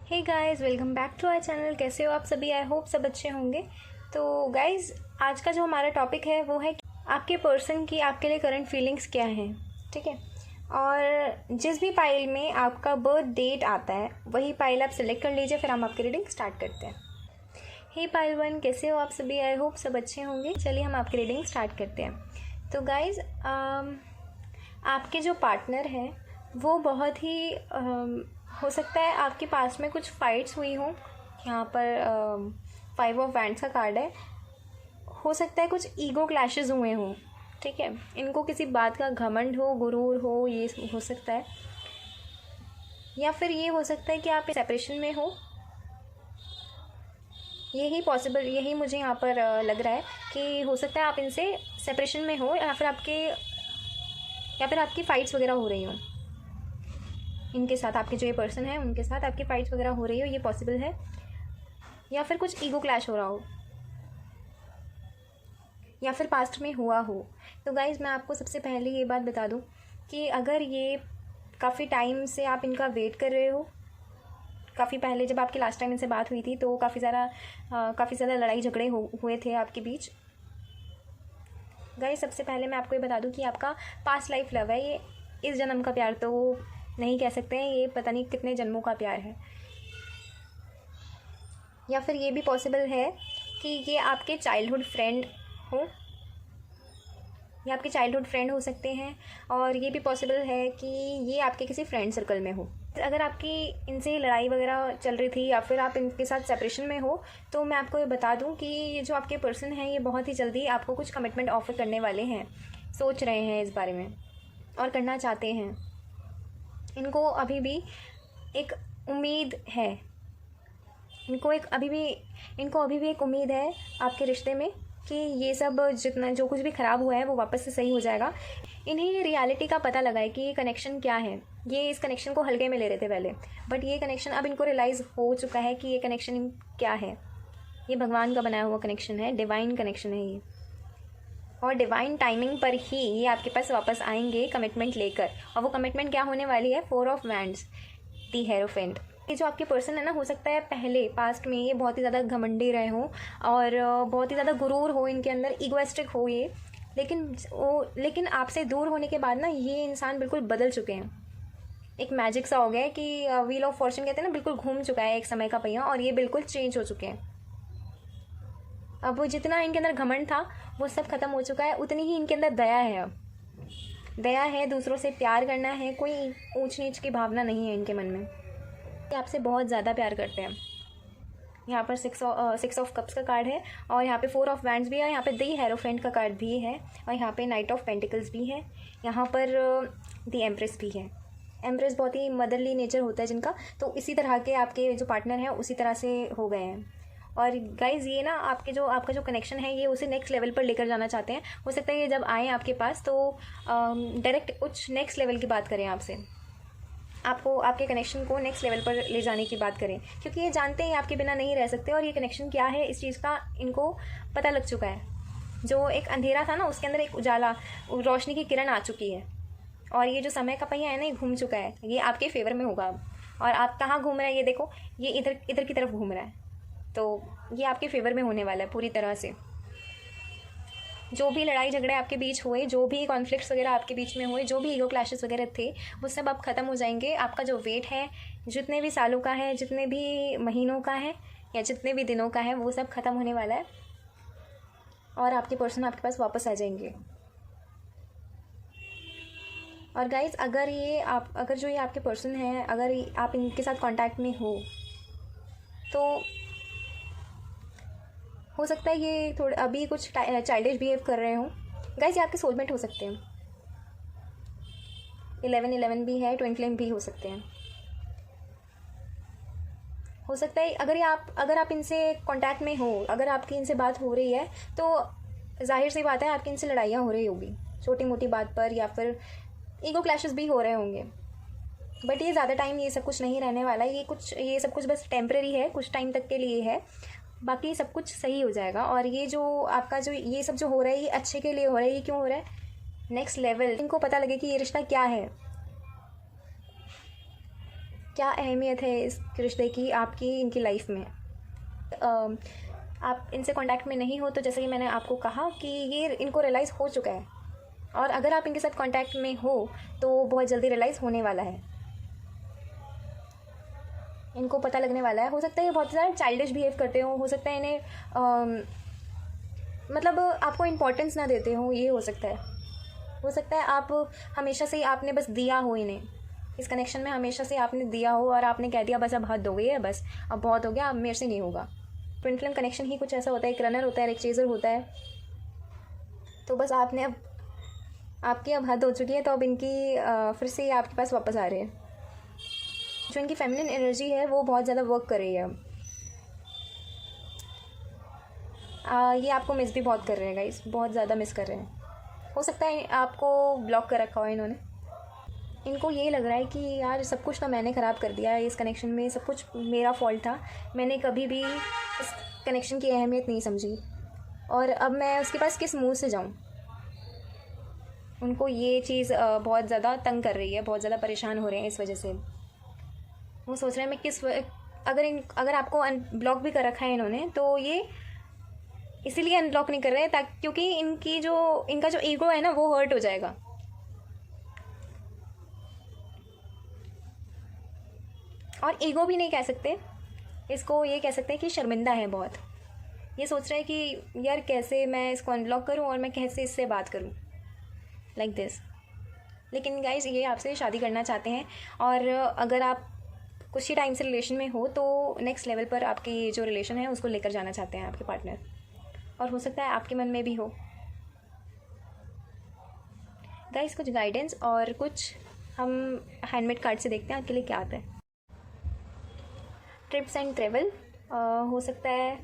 Hey guys, welcome back to our channel. कैसे हो आप सभी? आई होप सब अच्छे होंगे। तो गाइस, आज का जो हमारा टॉपिक है वो है कि आपके पर्सन की आपके लिए करंट फीलिंग्स क्या हैं। ठीक है, और जिस भी फाइल में आपका बर्थ डेट आता है वही फाइल आप सेलेक्ट कर लीजिए, फिर हम आपकी रीडिंग स्टार्ट करते हैं। हे पाइल वन, कैसे हो आप सभी? आई होप सब अच्छे होंगे। चलिए हम आपकी रीडिंग स्टार्ट करते हैं। तो गाइस, आपके जो पार्टनर हैं वो बहुत ही हो सकता है आपके पास में कुछ फाइट्स हुई हो। यहाँ पर 5 ऑफ वैंड्स का कार्ड है। हो सकता है कुछ ईगो क्लैशेस हुए हों। ठीक है, इनको किसी बात का घमंड हो, गुरूर हो, ये हो सकता है। या फिर ये हो सकता है कि आप सेपरेशन में हो। यही मुझे यहाँ पर लग रहा है कि हो सकता है आप इनसे सेपरेशन में हो, या फिर आपकी फ़ाइट्स वगैरह हो रही हो इनके साथ। आपके जो ये पर्सन है उनके साथ आपकी फ़ाइट्स वगैरह हो रही हो, ये पॉसिबल है। या फिर कुछ ईगो क्लैश हो रहा हो, या फिर पास्ट में हुआ हो। तो गाइज़, मैं आपको सबसे पहले ये बात बता दूँ कि अगर ये काफ़ी टाइम से आप इनका वेट कर रहे हो, काफ़ी पहले जब आपकी लास्ट टाइम इनसे बात हुई थी तो काफ़ी ज़्यादा लड़ाई झगड़े हुए थे आपके बीच। गाइस, सबसे पहले मैं आपको ये बता दूं कि आपका पास्ट लाइफ लव है। ये इस जन्म का प्यार तो नहीं कह सकते हैं, ये पता नहीं कितने जन्मों का प्यार है। या फिर ये भी पॉसिबल है कि ये आपके चाइल्डहुड फ्रेंड हो, ये आपके चाइल्डहुड फ्रेंड हो सकते हैं। और ये भी पॉसिबल है कि ये आपके किसी फ्रेंड सर्कल में हो। अगर आपकी इनसे लड़ाई वगैरह चल रही थी या फिर आप इनके साथ सेपरेशन में हो, तो मैं आपको ये बता दूं कि ये जो आपके पर्सन हैं ये बहुत ही जल्दी आपको कुछ कमिटमेंट ऑफर करने वाले हैं, सोच रहे हैं इस बारे में और करना चाहते हैं। इनको अभी भी एक उम्मीद है, इनको अभी भी एक उम्मीद है आपके रिश्ते में कि ये सब जितना जो कुछ भी ख़राब हुआ है वो वापस से सही हो जाएगा। इन्हें ये रियलिटी का पता लगा है कि ये कनेक्शन क्या है। ये इस कनेक्शन को हल्के में ले रहे थे पहले, बट ये कनेक्शन अब इनको रियलाइज़ हो चुका है कि ये कनेक्शन क्या है। ये भगवान का बनाया हुआ कनेक्शन है, डिवाइन कनेक्शन है ये। और डिवाइन टाइमिंग पर ही ये आपके पास वापस आएंगे कमिटमेंट लेकर। और वो कमिटमेंट क्या होने वाली है? 4 ऑफ वैंड्स, दी हेरोफेंट। ये जो आपके पर्सन है ना, हो सकता है पहले पास्ट में ये बहुत ही ज़्यादा घमंडी रहे हों और बहुत ही ज़्यादा गुरूर हो इनके अंदर, ईगोइस्टिक हो ये। लेकिन आपसे दूर होने के बाद ना ये इंसान बिल्कुल बदल चुके हैं। एक मैजिक सा हो गया है कि व्हील ऑफ फॉर्चून कहते हैं ना, बिल्कुल घूम चुका है एक समय का पहिया और ये बिल्कुल चेंज हो चुके हैं। अब वो जितना इनके अंदर घमंड था वो सब खत्म हो चुका है। उतनी ही इनके अंदर दया है। अब दया है, दूसरों से प्यार करना है, कोई ऊंच नीच की भावना नहीं है इनके मन में। ये आपसे बहुत ज़्यादा प्यार करते हैं। यहाँ पर 6 ऑफ कप्स का कार्ड है और यहाँ पे 4 ऑफ वैंड्स भी है। यहाँ पे दी हेरोफेंट का कार्ड भी है और यहाँ पे नाइट ऑफ पेंटिकल्स भी है। यहाँ पर दी एम्प्रेस भी है। एम्प्रेस बहुत ही मदरली नेचर होता है जिनका, तो इसी तरह के आपके जो पार्टनर हैं उसी तरह से हो गए हैं। और गाइज़, ये ना आपका जो कनेक्शन है ये उसे नेक्स्ट लेवल पर लेकर जाना चाहते हैं। हो सकता है ये जब आएँ आपके पास तो डायरेक्ट कुछ नेक्स्ट लेवल की बात करें आपसे, आपको आपके कनेक्शन को नेक्स्ट लेवल पर ले जाने की बात करें, क्योंकि ये जानते हैं आपके बिना नहीं रह सकते। और ये कनेक्शन क्या है इस चीज़ का इनको पता लग चुका है। जो एक अंधेरा था ना उसके अंदर एक उजाला, रोशनी की किरण आ चुकी है। और ये जो समय का पहिया है ना ये घूम चुका है, ये आपके फेवर में होगा अब। और आप कहाँ घूम रहे हैं ये देखो, ये इधर की तरफ घूम रहा है, तो ये आपके फेवर में होने वाला है पूरी तरह से। जो भी लड़ाई झगड़े आपके बीच हुए, जो भी कॉन्फ्लिक्ट्स वगैरह आपके बीच में हुए, जो भी ईगो क्लैशेस वगैरह थे, वो सब अब ख़त्म हो जाएंगे। आपका जो वेट है, जितने भी सालों का है, जितने भी महीनों का है या जितने भी दिनों का है, वो सब ख़त्म होने वाला है और आपके पर्सन आपके पास वापस आ जाएंगे। और गाइस, अगर जो ये आपके पर्सन हैं, अगर आप इनके साथ कांटेक्ट में हो तो हो सकता है ये थोड़े अभी कुछ चाइल्डिश बिहेव कर रहे हो। गाइस, ये आपके सोलमेट हो सकते हैं। 11-11 भी है, ट्विन फ्लेम भी हो सकते हैं। हो सकता है अगर आप इनसे कांटेक्ट में हो, अगर आपकी इनसे बात हो रही है तो जाहिर सी बात है आपकी इनसे लड़ाइयाँ हो रही होगी छोटी मोटी बात पर, या फिर ईगो क्लैशेस भी हो रहे होंगे। बट ये ज़्यादा टाइम ये सब कुछ नहीं रहने वाला। ये सब कुछ बस टेम्परेरी है, कुछ टाइम तक के लिए है। बाकी सब कुछ सही हो जाएगा। और ये जो आपका जो ये सब जो हो रहा है ये अच्छे के लिए हो रहा है। ये क्यों हो रहा है? नेक्स्ट लेवल, इनको पता लगे कि ये रिश्ता क्या है। क्या अहमियत है इस रिश्ते की आपकी इनकी लाइफ में। आप इनसे कांटेक्ट में नहीं हो तो जैसे कि मैंने आपको कहा कि ये इनको रियलाइज़ हो चुका है, और अगर आप इनके साथ कांटेक्ट में हो तो बहुत जल्दी रियलाइज़ होने वाला है, इनको पता लगने वाला है। हो सकता है ये बहुत ज़्यादा चाइल्डिश बिहेव करते हो सकता है इन्हें मतलब आपको इम्पोर्टेंस ना देते हो, ये हो सकता है आप हमेशा से ही आपने बस दिया हो इन्हें, इस कनेक्शन में हमेशा से आपने दिया हो और आपने कह दिया बस अब हद हो गई है, बस अब बहुत हो गया, अब मेरे से नहीं होगा। ट्विन फ्लेम कनेक्शन ही कुछ ऐसा होता है, एक रनर होता है, एक चेजर होता है। तो बस आपने अब आपकी अब हद हो चुकी है, तो अब इनकी फिर से आपके पास वापस आ रहे हैं। जो इनकी फेमिनिन एनर्जी है वो बहुत ज़्यादा वर्क कर रही है अब। ये आपको मिस भी बहुत कर रहे हैं गाइस, बहुत ज़्यादा मिस कर रहे हैं। हो सकता है आपको ब्लॉक कर रखा हो इन्होंने। इनको ये लग रहा है कि यार सब कुछ तो मैंने ख़राब कर दिया है, इस कनेक्शन में सब कुछ मेरा फॉल्ट था, मैंने कभी भी इस कनेक्शन की अहमियत नहीं समझी, और अब मैं उसके पास किस मुंह से जाऊं। उनको ये चीज़ बहुत ज़्यादा तंग कर रही है, बहुत ज़्यादा परेशान हो रहे हैं इस वजह से। वो सोच रहे हैं मैं अगर आपको अनब्लॉक भी कर रखा है इन्होंने, तो ये इसीलिए अनब्लॉक नहीं कर रहे हैं ताकि क्योंकि इनका जो ईगो है ना वो हर्ट हो जाएगा। और ईगो भी नहीं कह सकते इसको, ये कह सकते हैं कि शर्मिंदा है बहुत। ये सोच रहे हैं कि यार कैसे मैं इसको अनब्लॉक करूं और मैं कैसे इससे बात करूं, लाइक दिस। लेकिन गाइस ये आपसे शादी करना चाहते हैं, और अगर आप कुछ ही टाइम से रिलेशन में हो तो नेक्स्ट लेवल पर आपकी जो रिलेशन है उसको लेकर जाना चाहते हैं आपके पार्टनर, और हो सकता है आपके मन में भी हो। गाइस कुछ गाइडेंस और कुछ हम हैंडमेड कार्ड से देखते हैं आपके लिए क्या आता है। ट्रिप्स एंड ट्रेवल, हो सकता है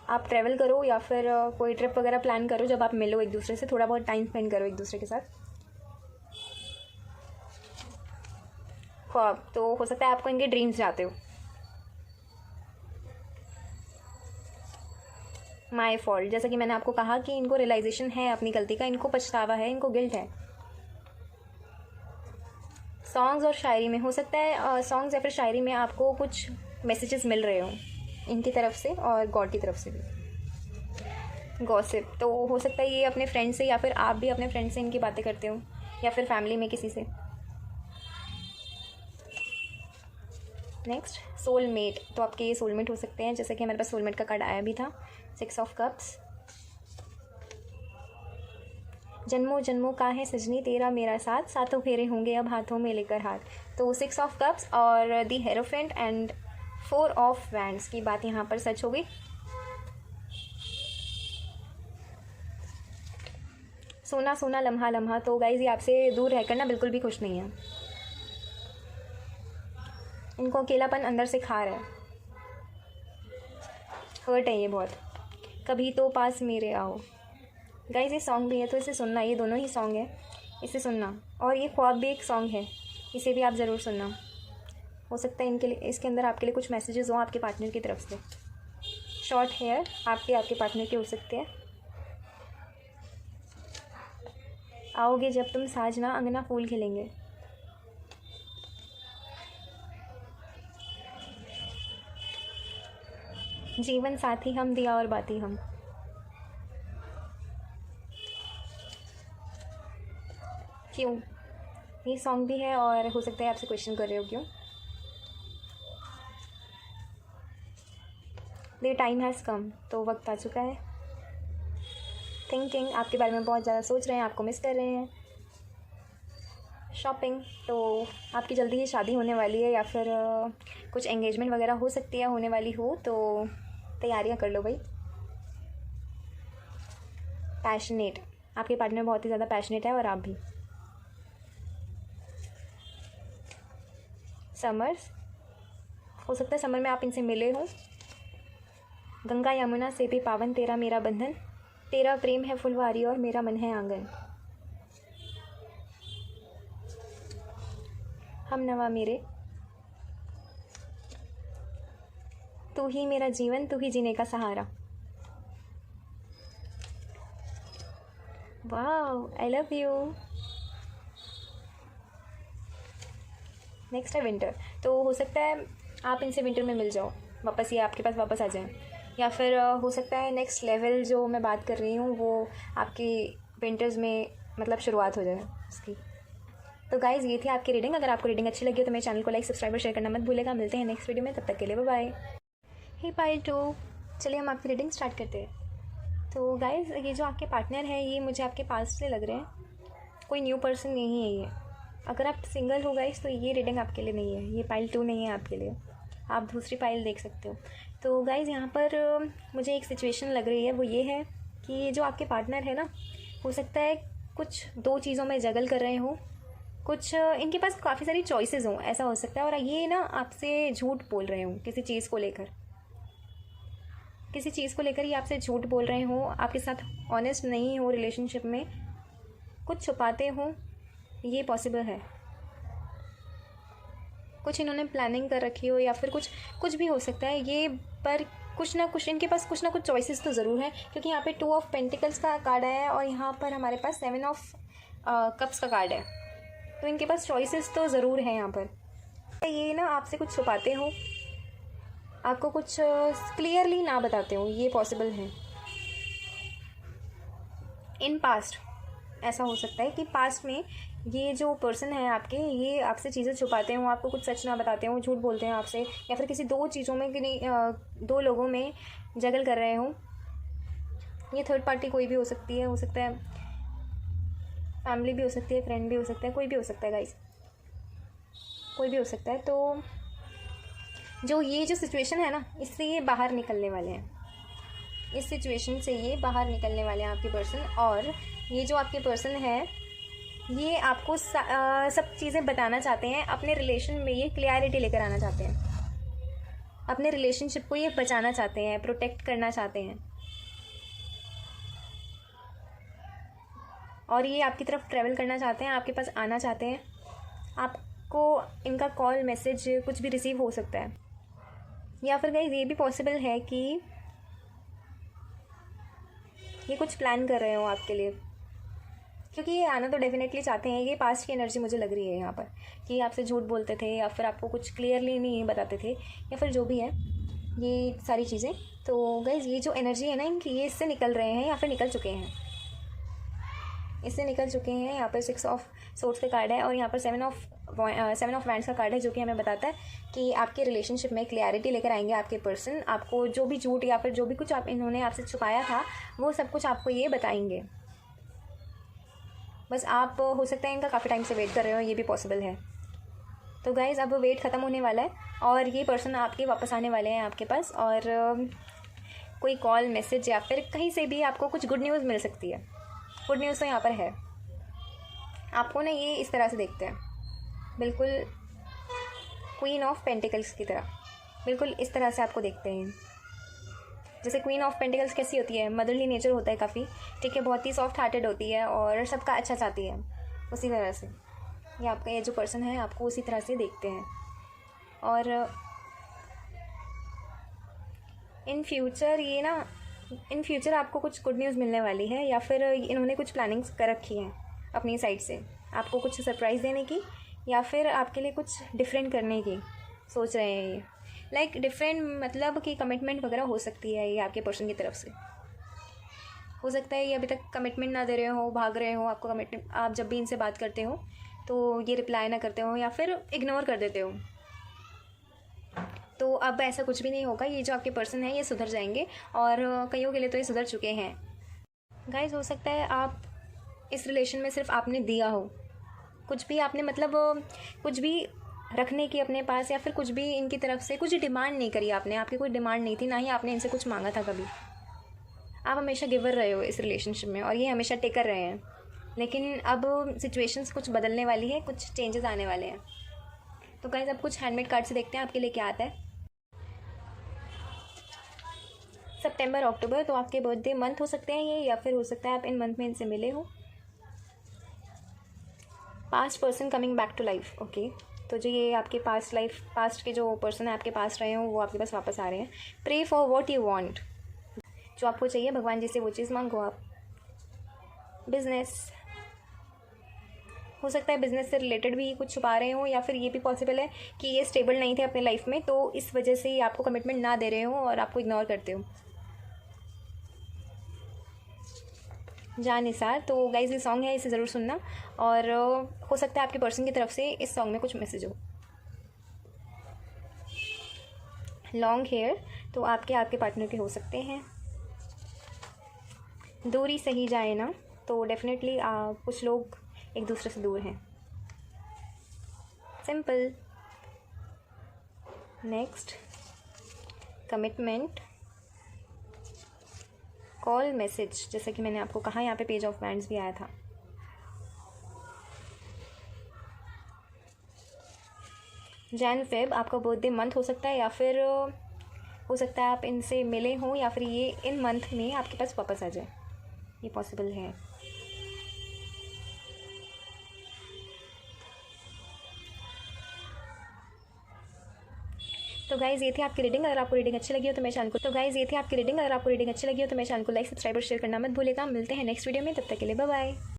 आप ट्रैवल करो या फिर कोई ट्रिप वगैरह प्लान करो, जब आप मिलो एक दूसरे से, थोड़ा बहुत टाइम स्पेंड करो एक दूसरे के साथ। ख्वाब, तो हो सकता है आपको इनके ड्रीम्स जाते हो। माई फॉल्ट, जैसा कि मैंने आपको कहा कि इनको रियलाइजेशन है अपनी गलती का, इनको पछतावा है, इनको गिल्ट है। सॉन्ग्स और शायरी में हो सकता है सॉन्ग्स या फिर शायरी में आपको कुछ मैसेजेस मिल रहे हो इनकी तरफ से और गॉड की तरफ से भी। गॉसिप, तो हो सकता है ये अपने फ्रेंड से या फिर आप भी अपने फ्रेंड से इनकी बातें करते हो, या फिर फैमिली में किसी से। नेक्स्ट सोलमेट, तो आपके ये सोलमेट हो सकते हैं, जैसे कि हमारे पास सोलमेट का कार्ड आया भी था, 6 ऑफ कप्स। जन्मों जन्मों का है सजनी तेरा मेरा साथ, सातों फेरे होंगे अब हाथों में लेकर हाथ। तो 6 ऑफ कप्स और दी हेरोफेंट एंड 4 ऑफ वैंड्स की बात यहाँ पर सच होगी। सोना सोना लम्हा लम्हा, तो गाइज ये आपसे दूर रहकर ना बिल्कुल भी खुश नहीं है, इनको अकेलापन अंदर से खा रहा है, हर्ट है ये बहुत। कभी तो पास मेरे आओ, गाइज ये सॉन्ग भी है तो इसे सुनना, ये दोनों ही सॉन्ग है, इसे सुनना। और ये ख्वाब भी एक सॉन्ग है, इसे भी आप ज़रूर सुनना। हो सकता है इनके लिए, इसके अंदर आपके लिए कुछ मैसेजेस हों आपके पार्टनर की तरफ से। शॉर्ट हेयर आपके पार्टनर के हो सकते हैं। आओगे जब तुम साजना अंगना फूल खिलेंगे। जीवन साथी हम दिया और बाती हम। क्यों, ये सॉन्ग भी है, और हो सकता है आपसे क्वेश्चन कर रहे हो क्यों। द टाइम हैज़ कम, तो वक्त आ चुका है। थिंकिंग, आपके बारे में बहुत ज़्यादा सोच रहे हैं, आपको मिस कर रहे हैं। शॉपिंग, तो आपकी जल्दी ही शादी होने वाली है, या फिर कुछ एंगेजमेंट वगैरह हो सकती है होने वाली हो, तो तैयारियां कर लो भाई। पैशनेट, आपके पार्टनर बहुत ही ज़्यादा पैशनेट है और आप भी। समर्स, हो सकता है समर में आप इनसे मिले हो। गंगा यमुना से भी पावन तेरा मेरा बंधन, तेरा प्रेम है फुलवारी और मेरा मन है आंगन। हम नवा मेरे, तू ही मेरा जीवन, तू ही जीने का सहारा। वाह, आई लव यू। नेक्स्ट है विंटर। तो हो सकता है आप इनसे विंटर में मिल जाओ वापस, ये आपके पास वापस आ जाएं, या फिर हो सकता है नेक्स्ट लेवल जो मैं बात कर रही हूँ वो आपकी विंटर्स में मतलब शुरुआत हो जाए उसकी। तो गाइज़ ये थी आपकी रीडिंग। अगर आपको रीडिंग अच्छी लगी हो तो मेरे चैनल को लाइक सब्सक्राइब और शेयर करना मत भूलेगा। मिलते हैं नेक्स्ट वीडियो में, तब तक के लिए बाय बाय। हे पाइल 2, चलिए हम आपकी रीडिंग स्टार्ट करते हैं। तो गाइज़ ये जो आपके पार्टनर हैं ये मुझे आपके पास से लग रहे हैं, कोई न्यू पर्सन नहीं है ये। अगर आप सिंगल हो गाइज़ तो ये रीडिंग आपके लिए नहीं है, ये पाइल 2 नहीं है आपके लिए, आप दूसरी पाइल देख सकते हो। तो गाइज़ यहाँ पर मुझे एक सिचुएशन लग रही है, वो ये है कि ये जो आपके पार्टनर है ना, हो सकता है कुछ दो चीज़ों में जगल कर रहे हों, कुछ इनके पास काफ़ी सारी चॉइसेस हों, ऐसा हो सकता है। और ये ना आपसे झूठ बोल रहे हों किसी चीज़ को लेकर, किसी चीज़ को लेकर ये आपसे झूठ बोल रहे हों, आपके साथ ऑनेस्ट नहीं हो, रिलेशनशिप में कुछ छुपाते हों, ये पॉसिबल है। कुछ इन्होंने प्लानिंग कर रखी हो या फिर कुछ भी हो सकता है ये, पर कुछ ना कुछ इनके पास कुछ ना कुछ चॉइसेस तो ज़रूर है, क्योंकि यहाँ पे 2 ऑफ पेंटिकल्स का कार्ड है और यहाँ पर हमारे पास 7 ऑफ कप्स का कार्ड है। तो इनके पास चॉइसेस तो ज़रूर है यहाँ पर। ये ना आपसे कुछ छुपाते हो, आपको कुछ क्लियरली ना बताते हो, ये पॉसिबल है। इन पास्ट ऐसा हो सकता है कि पास्ट में ये जो पर्सन है आपके, ये आपसे चीज़ें छुपाते हों, आपको कुछ सच ना बताते हों, झूठ बोलते हैं आपसे, या फिर किसी दो चीज़ों में दो लोगों में जगल कर रहे हों। ये थर्ड पार्टी कोई भी हो सकती है, हो सकता है फैमिली भी हो सकती है, फ्रेंड भी हो सकता है, कोई भी हो सकता है गाइस, कोई भी हो सकता है। तो जो ये जो सिचुएशन है ना, इससे ये बाहर निकलने वाले हैं, इस सिचुएशन से ये बाहर निकलने वाले हैं आपके पर्सन। और ये जो आपके पर्सन है ये आपको सब चीज़ें बताना चाहते हैं, अपने रिलेशन में ये क्लियरिटी लेकर आना चाहते हैं, अपने रिलेशनशिप को ये बचाना चाहते हैं, प्रोटेक्ट करना चाहते हैं, और ये आपकी तरफ ट्रैवल करना चाहते हैं, आपके पास आना चाहते हैं। आपको इनका कॉल मैसेज कुछ भी रिसीव हो सकता है, या फिर गाइस ये भी पॉसिबल है कि ये कुछ प्लान कर रहे हो आपके लिए, क्योंकि ये आना तो डेफिनेटली चाहते हैं। ये पास्ट की एनर्जी मुझे लग रही है यहाँ पर कि आपसे झूठ बोलते थे या फिर आपको कुछ क्लियरली नहीं बताते थे, या फिर जो भी है ये सारी चीज़ें। तो गाइज़ ये जो एनर्जी है ना इनकी, ये इससे निकल रहे हैं या फिर निकल चुके हैं, इससे निकल चुके हैं। यहाँ पर 6 ऑफ सोर्ड्स का कार्ड है और यहाँ पर 7 ऑफ वैंड्स का कार्ड है, जो कि हमें बताता है कि आपके रिलेशनशिप में क्लैरिटी लेकर आएंगे आपके पर्सन। आपको जो भी झूठ या फिर जो भी कुछ इन्होंने आपसे छुपाया था वो सब कुछ आपको ये बताएंगे। बस आप हो सकता है इनका काफ़ी टाइम से वेट कर रहे हो, ये भी पॉसिबल है। तो गाइज़ अब वेट ख़त्म होने वाला है और ये पर्सन आपके वापस आने वाले हैं आपके पास, और कोई कॉल मैसेज या फिर कहीं से भी आपको कुछ गुड न्यूज़ मिल सकती है। गुड न्यूज़ तो यहाँ पर है। आपको ना ये इस तरह से देखते हैं, बिल्कुल क्वीन ऑफ पेंटिकल्स की तरह, बिल्कुल इस तरह से आपको देखते हैं। जैसे क्वीन ऑफ पेंटिकल्स कैसी होती है, मदरली नेचर होता है काफ़ी, ठीक है, बहुत ही सॉफ्ट हार्टेड होती है और सबका अच्छा चाहती है, उसी तरह से ये आपका ये जो पर्सन है आपको उसी तरह से देखते हैं। और इन फ्यूचर आपको कुछ गुड न्यूज़ मिलने वाली है, या फिर इन्होंने कुछ प्लानिंग्स कर रखी हैं अपनी साइड से आपको कुछ सरप्राइज़ देने की, या फिर आपके लिए कुछ डिफरेंट करने की सोच रहे हैं। ये लाइक डिफरेंट मतलब कि कमिटमेंट वगैरह हो सकती है ये आपके पर्सन की तरफ से। हो सकता है ये अभी तक कमिटमेंट ना दे रहे हो, भाग रहे हो आपको कमिटमेंट, आप जब भी इनसे बात करते हो तो ये रिप्लाई ना करते हो या फिर इग्नोर कर देते हो। तो अब ऐसा कुछ भी नहीं होगा, ये जो आपके पर्सन है ये सुधर जाएंगे, और कईयों के लिए तो ये सुधर चुके हैं। गाइस हो सकता है आप इस रिलेशन में सिर्फ आपने दिया हो, कुछ भी आपने मतलब कुछ भी रखने की अपने पास, या फिर कुछ भी इनकी तरफ से कुछ डिमांड नहीं करी आपने, आपकी कोई डिमांड नहीं थी, ना ही आपने इनसे कुछ मांगा था कभी। आप हमेशा गिवर रहे हो इस रिलेशनशिप में और ये हमेशा टेकर रहे हैं। लेकिन अब सिचुएशंस कुछ बदलने वाली है, कुछ चेंजेस आने वाले हैं। तो गाइस अब कुछ हैंडमेड कार्ड से देखते हैं आपके लिए क्या आता है। सितंबर अक्टूबर, तो आपके बर्थडे मंथ हो सकते हैं ये, या फिर हो सकता है आप इन मंथ में इनसे मिले हो। Past person coming back to life, okay. तो जो ये आपके पास्ट के जो पर्सन है आपके पास रहे हो वो आपके पास वापस आ रहे हैं। Pray for what you want, जो आपको चाहिए भगवान जी से वो चीज़ मांगो आप। बिजनेस, हो सकता है बिज़नेस से रिलेटेड भी कुछ छुपा रहे हो, या फिर ये भी पॉसिबल है कि ये स्टेबल नहीं थे अपने लाइफ में, तो इस वजह से ये आपको कमिटमेंट ना दे रहे हो और आपको इग्नोर करते हो। जानिसार, तो गाइज ये सॉन्ग है, इसे ज़रूर सुनना। और हो सकता है आपके पर्सन की तरफ से इस सॉन्ग में कुछ मैसेज हो। लॉन्ग हेयर, तो आपके पार्टनर के हो सकते हैं। दूरी सही जाए ना, तो डेफिनेटली कुछ लोग एक दूसरे से दूर हैं। Simple. Next, commitment, call, message, जैसे कि मैंने आपको कहा यहाँ पे पेज ऑफ वैंड्स भी आया था। जैन फेब, आपका बर्थडे मंथ हो सकता है, या फिर हो सकता है आप इनसे मिले हों, या फिर ये इन मंथ में आपके पास वापस आ जाए, ये पॉसिबल है। तो गाइज़ ये थी आपकी रीडिंग। अगर आपको रीडिंग अच्छी लगी हो तो मेरे चैनल को लाइक, सब्सक्राइब और शेयर करना मत भूलिएगा। मिलते हैं नेक्स्ट वीडियो में, तब तक के लिए बाय बाय।